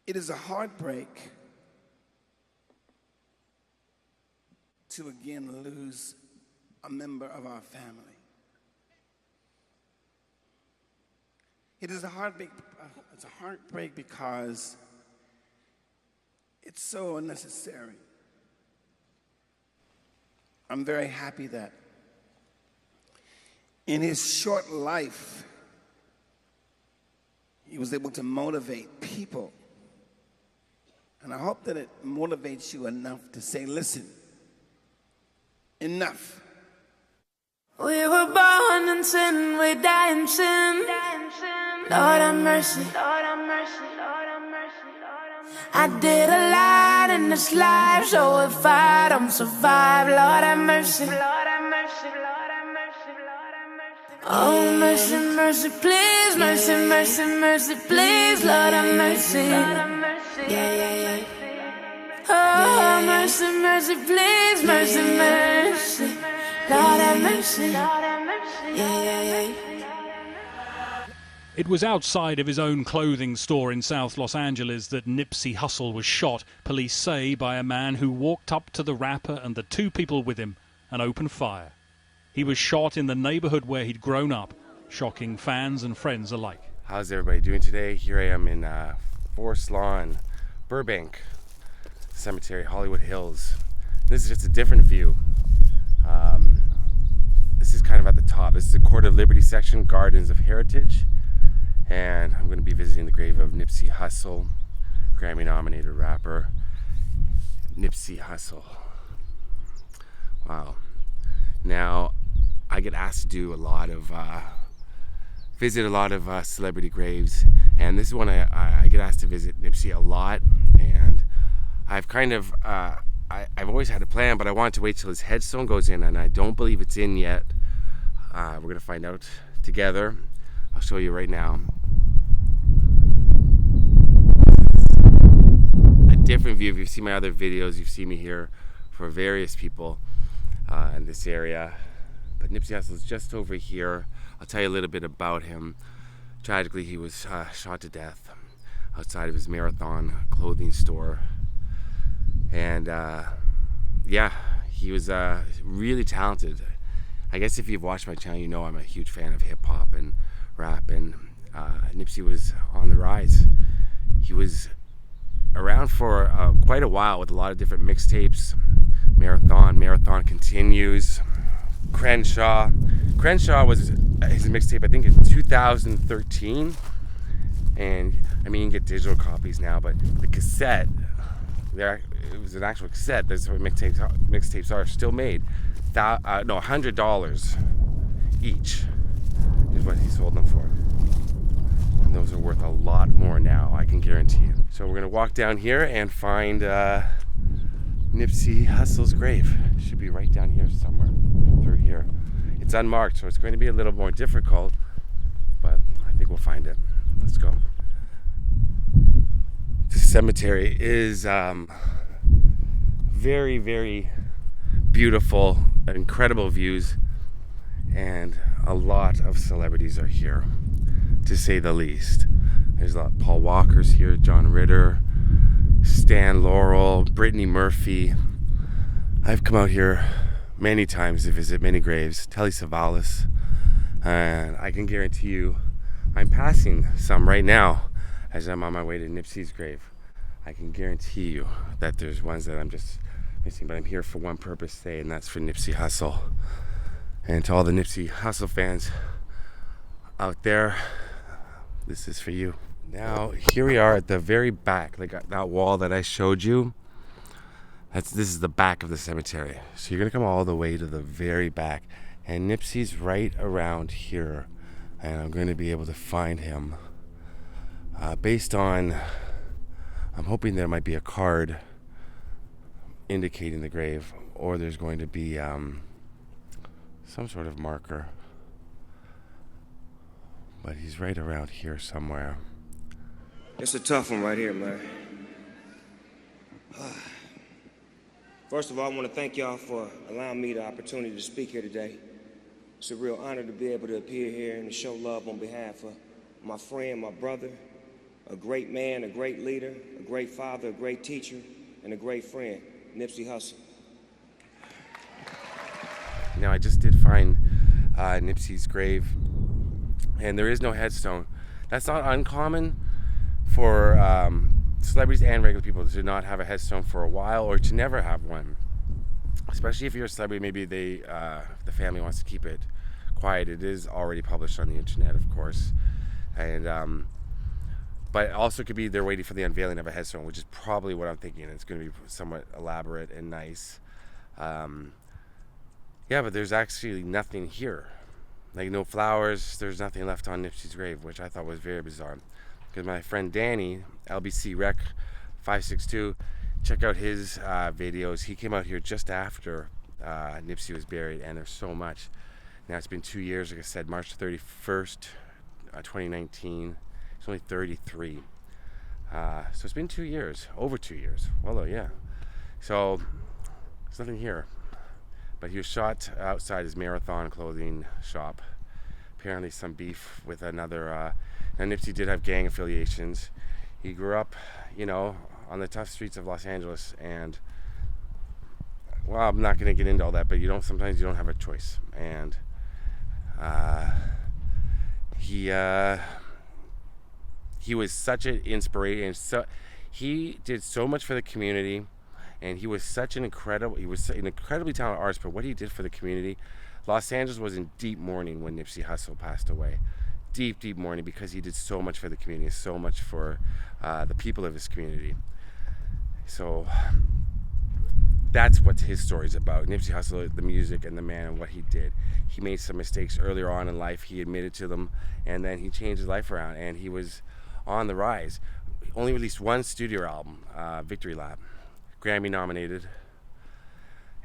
It is a heartbreak to again lose a member of our family. It is a heartbreak. It's a heartbreak because it's so unnecessary. I'm very happy that in his short life, he was able to motivate people. And I hope that it motivates you enough to say, listen, enough. We were born in sin, we die in sin. Lord have mercy. I did a lot in this life, so if I don't survive, Lord have mercy. Oh, mercy, mercy, please, mercy, mercy, mercy, please, Lord have mercy. Yeah. Oh, mercy, mercy, please, mercy, mercy, Lord have mercy. Yeah. It was outside of his own clothing store in South Los Angeles that Nipsey Hussle was shot, police say, by a man who walked up to the rapper and the two people with him and opened fire. He was shot in the neighborhood where he'd grown up, shocking fans and friends alike. How's everybody doing today? Here I am in Forest Lawn, Burbank Cemetery, Hollywood Hills. This is just a different view. This is kind of at the top. This is the Court of Liberty section, Gardens of Heritage. And I'm going to be visiting the grave of Nipsey Hussle, Grammy-nominated rapper Nipsey Hussle. Wow. Now, I get asked to do visit a lot of celebrity graves, and this is one I get asked to visit Nipsey a lot, and I've kind of, I've always had a plan, but I wanted to wait till his headstone goes in, and I don't believe it's in yet. We're going to find out together. I'll show you right now. A different view. If you've seen my other videos, you've seen me here for various people in this area. But Nipsey Hussle is just over here. I'll tell you a little bit about him. Tragically, he was shot to death outside of his Marathon clothing store. And yeah, he was really talented. I guess if you've watched my channel, you know I'm a huge fan of hip hop and rap, and Nipsey was on the rise. He was around for quite a while with a lot of different mixtapes. Marathon continues. Crenshaw was his mixtape, I think, in 2013. And I mean, you can get digital copies now, but the cassette, it was an actual cassette. That's what mixtapes are still made. $100 each is what he sold them for. And those are worth a lot more now, I can guarantee you. So we're gonna walk down here and find Nipsey Hussle's grave. It should be right down here somewhere, through here. It's unmarked, so it's going to be a little more difficult, but I think we'll find it. Let's go. This cemetery is very, very beautiful, incredible views, and a lot of celebrities are here, to say the least. There's a lot. Paul Walker's here, John Ritter, Stan Laurel, Brittany Murphy. I've come out here many times to visit many graves, Telly Savalas, and I can guarantee you I'm passing some right now as I'm on my way to Nipsey's grave. I can guarantee you that there's ones that I'm just missing, but I'm here for one purpose today, and that's for Nipsey Hussle. And to all the Nipsey Hussle fans out there, this is for you. Now, here we are at the very back, like that wall that I showed you. This is the back of the cemetery. So you're gonna come all the way to the very back, and Nipsey's right around here, and I'm going to be able to find him based on, I'm hoping there might be a card indicating the grave, or there's going to be some sort of marker. But he's right around here somewhere. It's a tough one right here, man. First of all, I want to thank y'all for allowing me the opportunity to speak here today. It's a real honor to be able to appear here and to show love on behalf of my friend, my brother, a great man, a great leader, a great father, a great teacher, and a great friend, Nipsey Hussle. Now, I just did find Nipsey's grave, and there is no headstone. That's not uncommon for celebrities and regular people to not have a headstone for a while, or to never have one. Especially if you're a celebrity, maybe the family wants to keep it quiet. It is already published on the internet, of course, and but also could be they're waiting for the unveiling of a headstone, which is probably what I'm thinking. It's going to be somewhat elaborate and nice. Yeah, but there's actually nothing here. Like, no flowers, there's nothing left on Nipsey's grave, which I thought was very bizarre. Because my friend Danny, LBC Rec 562, check out his videos. He came out here just after Nipsey was buried, and there's so much. Now, it's been 2 years, like I said, March 31st, 2019. He's only 33. So it's been 2 years, over 2 years. Well, yeah. So there's nothing here. But he was shot outside his Marathon clothing shop. Apparently some beef with another. And Nipsey did have gang affiliations. He grew up, you know, on the tough streets of Los Angeles. And, well, I'm not going to get into all that, but sometimes you don't have a choice. And he was such an inspiration. So he did so much for the community. And he was an incredibly talented artist, but what he did for the community, Los Angeles was in deep mourning when Nipsey Hussle passed away. Deep, deep mourning, because he did so much for the community, so much for the people of his community. So that's what his story is about. Nipsey Hussle, the music and the man and what he did. He made some mistakes earlier on in life. He admitted to them, and then he changed his life around, and he was on the rise. He only released one studio album, Victory Lap. Grammy nominated,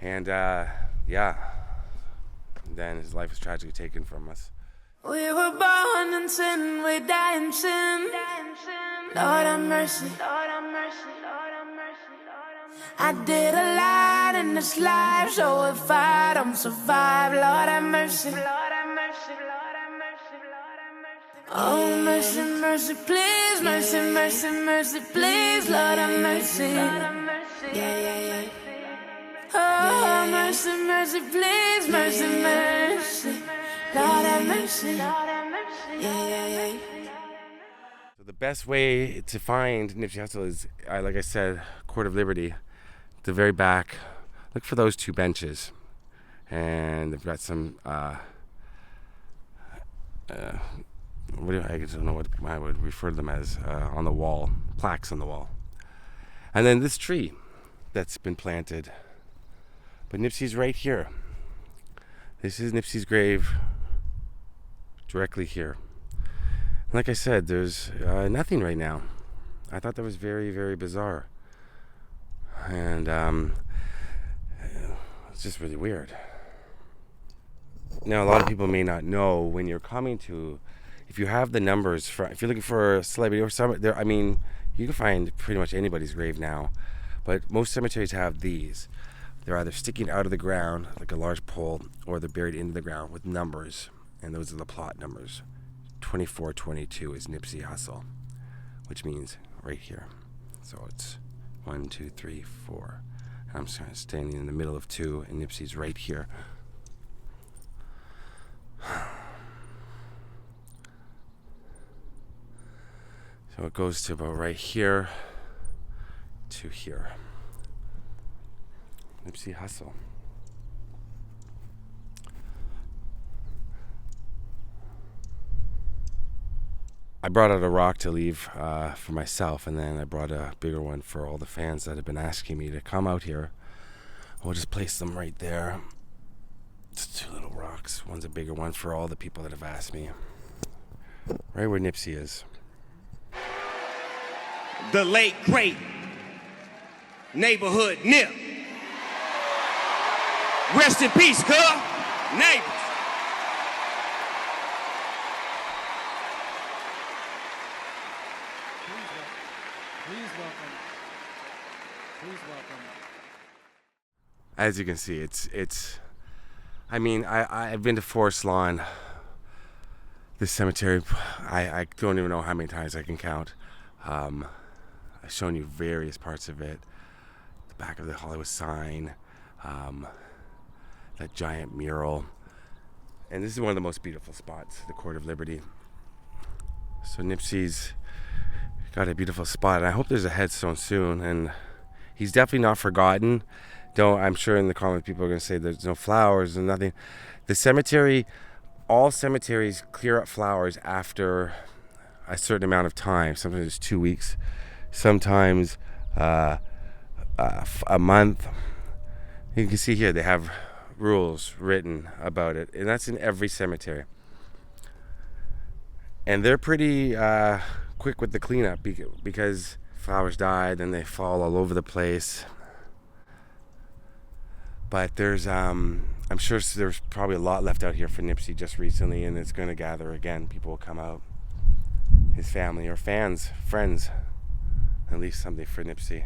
and yeah, then his life was tragically taken from us. We were born in sin, we die in sin. Lord have mercy. I did a lot in this life, so if I don't survive, Lord have mercy. Oh, mercy, mercy, please, mercy, mercy, mercy, please, Lord have mercy. Yeah. Oh, mercy, mercy, please, mercy, mercy. Lord have mercy. Yeah. So the best way to find Nipsey Hussle is, like I said, Court of Liberty, the very back. Look for those two benches, and they've got some. I don't know what I would refer to them as, on the wall, plaques on the wall, and then this tree that's been planted. But Nipsey's right here. This is Nipsey's grave, directly here. And like I said, there's nothing right now. I thought that was very, very bizarre, and it's just really weird. Now, a lot of people may not know, when you're coming to, if you have the numbers if you're looking for a celebrity or some, there, I mean, you can find pretty much anybody's grave now. But most cemeteries have these. They're either sticking out of the ground, like a large pole, or they're buried into the ground with numbers. And those are the plot numbers. 2422 is Nipsey Hussle, which means right here. So it's 1, 2, 3, 4. And I'm standing in the middle of 2, and Nipsey's right here. So it goes to about right here to here. Nipsey Hussle. I brought out a rock to leave for myself, and then I brought a bigger one for all the fans that have been asking me to come out here. We'll just place them right there. It's 2 little rocks. One's a bigger one for all the people that have asked me. Right where Nipsey is. The late, great neighborhood Nip. Rest in peace, cuz. Neighbors. Please welcome. As you can see, it's. I mean, I've been to Forest Lawn, this cemetery. I don't even know how many times I can count. I've shown you various parts of it. The back of the Hollywood sign, that giant mural. And this is one of the most beautiful spots, the Court of Liberty. So Nipsey's got a beautiful spot, and I hope there's a headstone soon. And he's definitely not forgotten. I'm sure in the comments people are going to say there's no flowers and nothing. The cemetery, all cemeteries clear up flowers after a certain amount of time. Sometimes it's 2 weeks, sometimes a month. You can see here they have rules written about it, and that's in every cemetery. And they're pretty quick with the cleanup because flowers die, then they fall all over the place. But there's, I'm sure there's probably a lot left out here for Nipsey just recently, and it's going to gather again. People will come out, his family or fans, friends, at least something for Nipsey.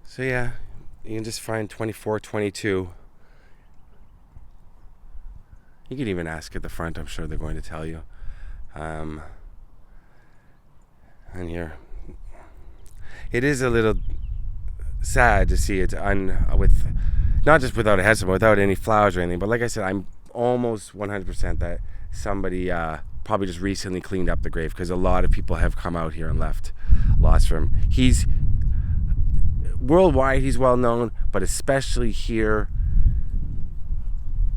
So yeah, you can just find 2422. You could even ask at the front, I'm sure they're going to tell you. And here, it is a little sad to see it with, not just without a headstone, but without any flowers or anything. But like I said, I'm almost 100% that somebody probably just recently cleaned up the grave, because a lot of people have come out here and left lots for him. He's worldwide, he's well known, but especially here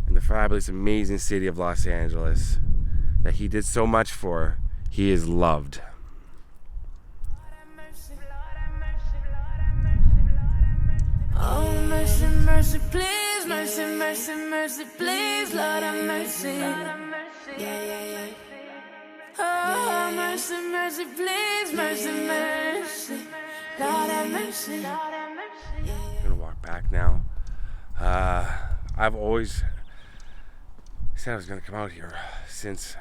in the fabulous, amazing city of Los Angeles that he did so much for, he is loved. Oh, mercy, mercy, please, mercy, mercy, mercy, please, Lord have mercy. Yeah. Oh, mercy, mercy, please, mercy, mercy, Lord have mercy. I'm gonna walk back now. I've always said I was gonna come out here since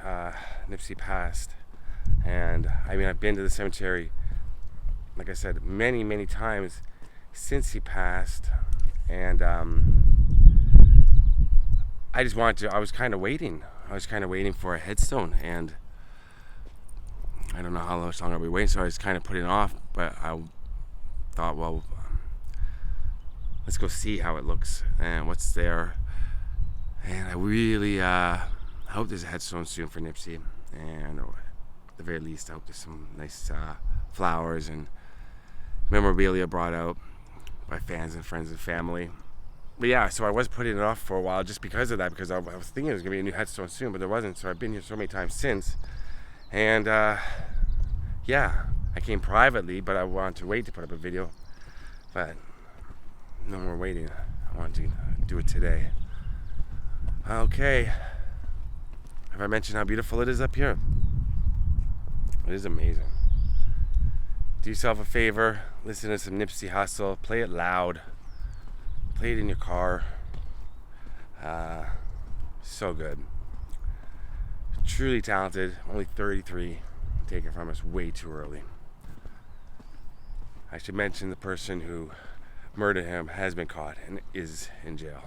Nipsey passed, and I mean, I've been to the cemetery, like I said, many, many times since he passed, and I just wanted to. I was kind of waiting for a headstone, and I don't know how long I'll be waiting, so I was kind of putting it off. But I thought, well, let's go see how it looks and what's there. And I really hope there's a headstone soon for Nipsey, and at the very least, I hope there's some nice flowers and memorabilia brought out by fans and friends and family. But yeah, so I was putting it off for a while just because of that, because I was thinking there was gonna be a new headstone soon, but there wasn't. So I've been here so many times since, and yeah, I came privately, but I wanted to wait to put up a video. But no more waiting. I wanted to do it today. Okay. Have I mentioned how beautiful it is up here? It is amazing. Do yourself a favor, listen to some Nipsey Hussle, play it loud, play it in your car. So good. Truly talented, only 33, taken from us way too early. I should mention the person who murdered him has been caught and is in jail.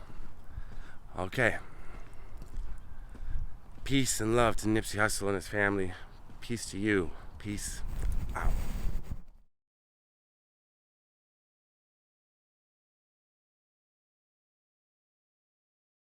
Okay. Peace and love to Nipsey Hussle and his family. Peace to you. Peace out.